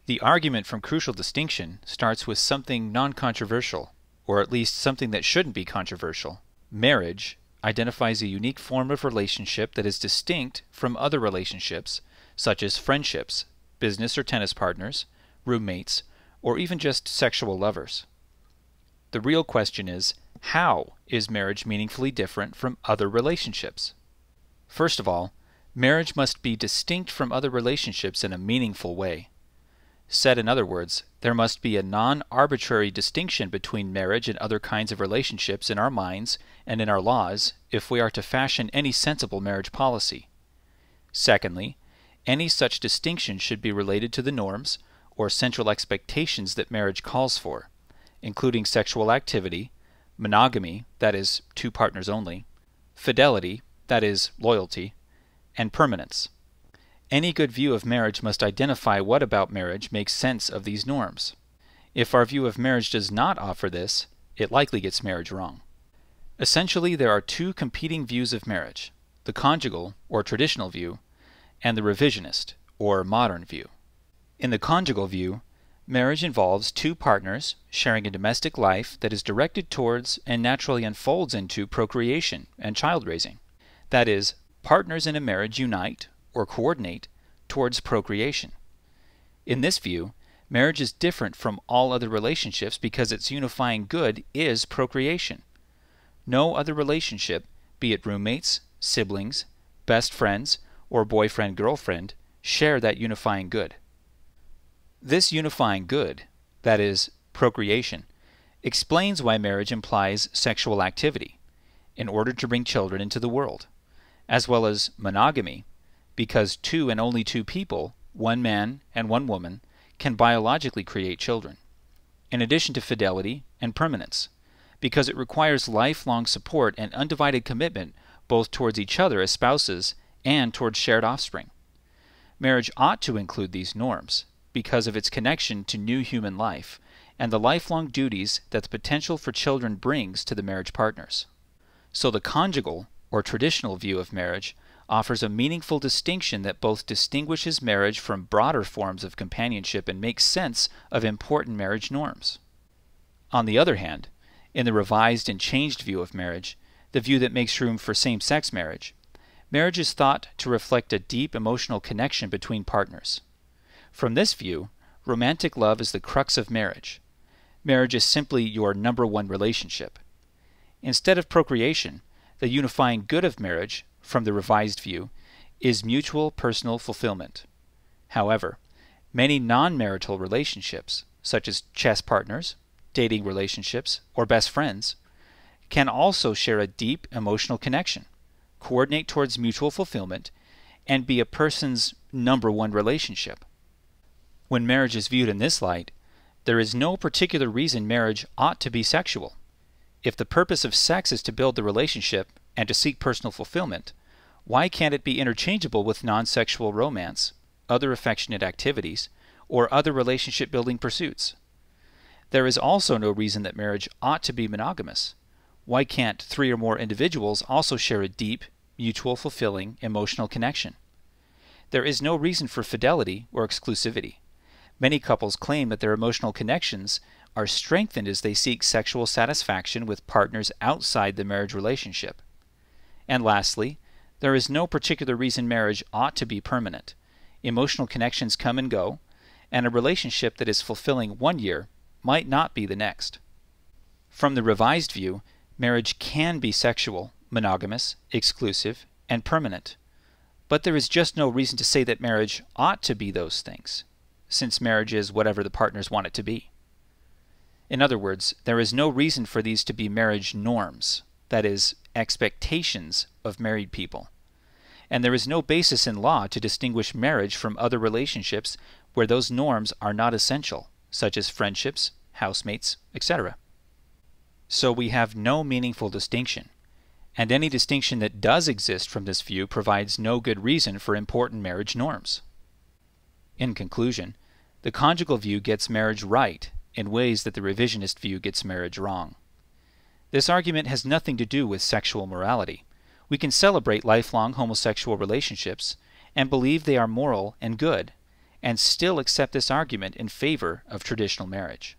The argument from crucial distinction starts with something non-controversial, or at least something that shouldn't be controversial. Marriage identifies a unique form of relationship that is distinct from other relationships, such as friendships, business or tennis partners, roommates, or even just sexual lovers. The real question is, how is marriage meaningfully different from other relationships? First of all, marriage must be distinct from other relationships in a meaningful way. Said in other words, there must be a non-arbitrary distinction between marriage and other kinds of relationships in our minds and in our laws if we are to fashion any sensible marriage policy. Secondly, any such distinction should be related to the norms or central expectations that marriage calls for, including sexual activity, monogamy, that is, 2 partners only, fidelity, that is, loyalty, and permanence. Any good view of marriage must identify what about marriage makes sense of these norms. If our view of marriage does not offer this, it likely gets marriage wrong. Essentially, there are 2 competing views of marriage, the conjugal, or traditional view, and the revisionist, or modern view. In the conjugal view, marriage involves 2 partners sharing a domestic life that is directed towards and naturally unfolds into procreation and child raising. That is, partners in a marriage unite or coordinate towards procreation. In this view, marriage is different from all other relationships because its unifying good is procreation. No other relationship, be it roommates, siblings, best friends, or boyfriend-girlfriend, share that unifying good. This unifying good, that is, procreation, explains why marriage implies sexual activity in order to bring children into the world, as well as monogamy, because 2 and only 2 people, 1 man and 1 woman, can biologically create children, in addition to fidelity and permanence, because it requires lifelong support and undivided commitment both towards each other as spouses and towards shared offspring. Marriage ought to include these norms because of its connection to new human life and the lifelong duties that the potential for children brings to the marriage partners. So the conjugal, or traditional view of marriage, offers a meaningful distinction that both distinguishes marriage from broader forms of companionship and makes sense of important marriage norms. On the other hand, in the revised and changed view of marriage, the view that makes room for same-sex marriage, marriage is thought to reflect a deep emotional connection between partners. From this view, romantic love is the crux of marriage. Marriage is simply your number 1 relationship. Instead of procreation, the unifying good of marriage, from the revised view, is mutual personal fulfillment. However, many non-marital relationships, such as chess partners, dating relationships, or best friends, can also share a deep emotional connection, coordinate towards mutual fulfillment, and be a person's number 1 relationship. When marriage is viewed in this light, there is no particular reason marriage ought to be sexual. If the purpose of sex is to build the relationship and to seek personal fulfillment, why can't it be interchangeable with non-sexual romance, other affectionate activities, or other relationship-building pursuits? There is also no reason that marriage ought to be monogamous. Why can't 3 or more individuals also share a deep, mutual, fulfilling, emotional connection? There is no reason for fidelity or exclusivity. Many couples claim that their emotional connections are strengthened as they seek sexual satisfaction with partners outside the marriage relationship. And lastly, there is no particular reason marriage ought to be permanent. Emotional connections come and go, and a relationship that is fulfilling one year might not be the next. From the revised view, marriage can be sexual, monogamous, exclusive, and permanent. But there is just no reason to say that marriage ought to be those things, since marriage is whatever the partners want it to be. In other words, there is no reason for these to be marriage norms, that is, expectations of married people. And there is no basis in law to distinguish marriage from other relationships where those norms are not essential, such as friendships, housemates, etc. So we have no meaningful distinction, and any distinction that does exist from this view provides no good reason for important marriage norms. In conclusion, the conjugal view gets marriage right in ways that the revisionist view gets marriage wrong. This argument has nothing to do with sexual morality. We can celebrate lifelong homosexual relationships and believe they are moral and good, and still accept this argument in favor of traditional marriage.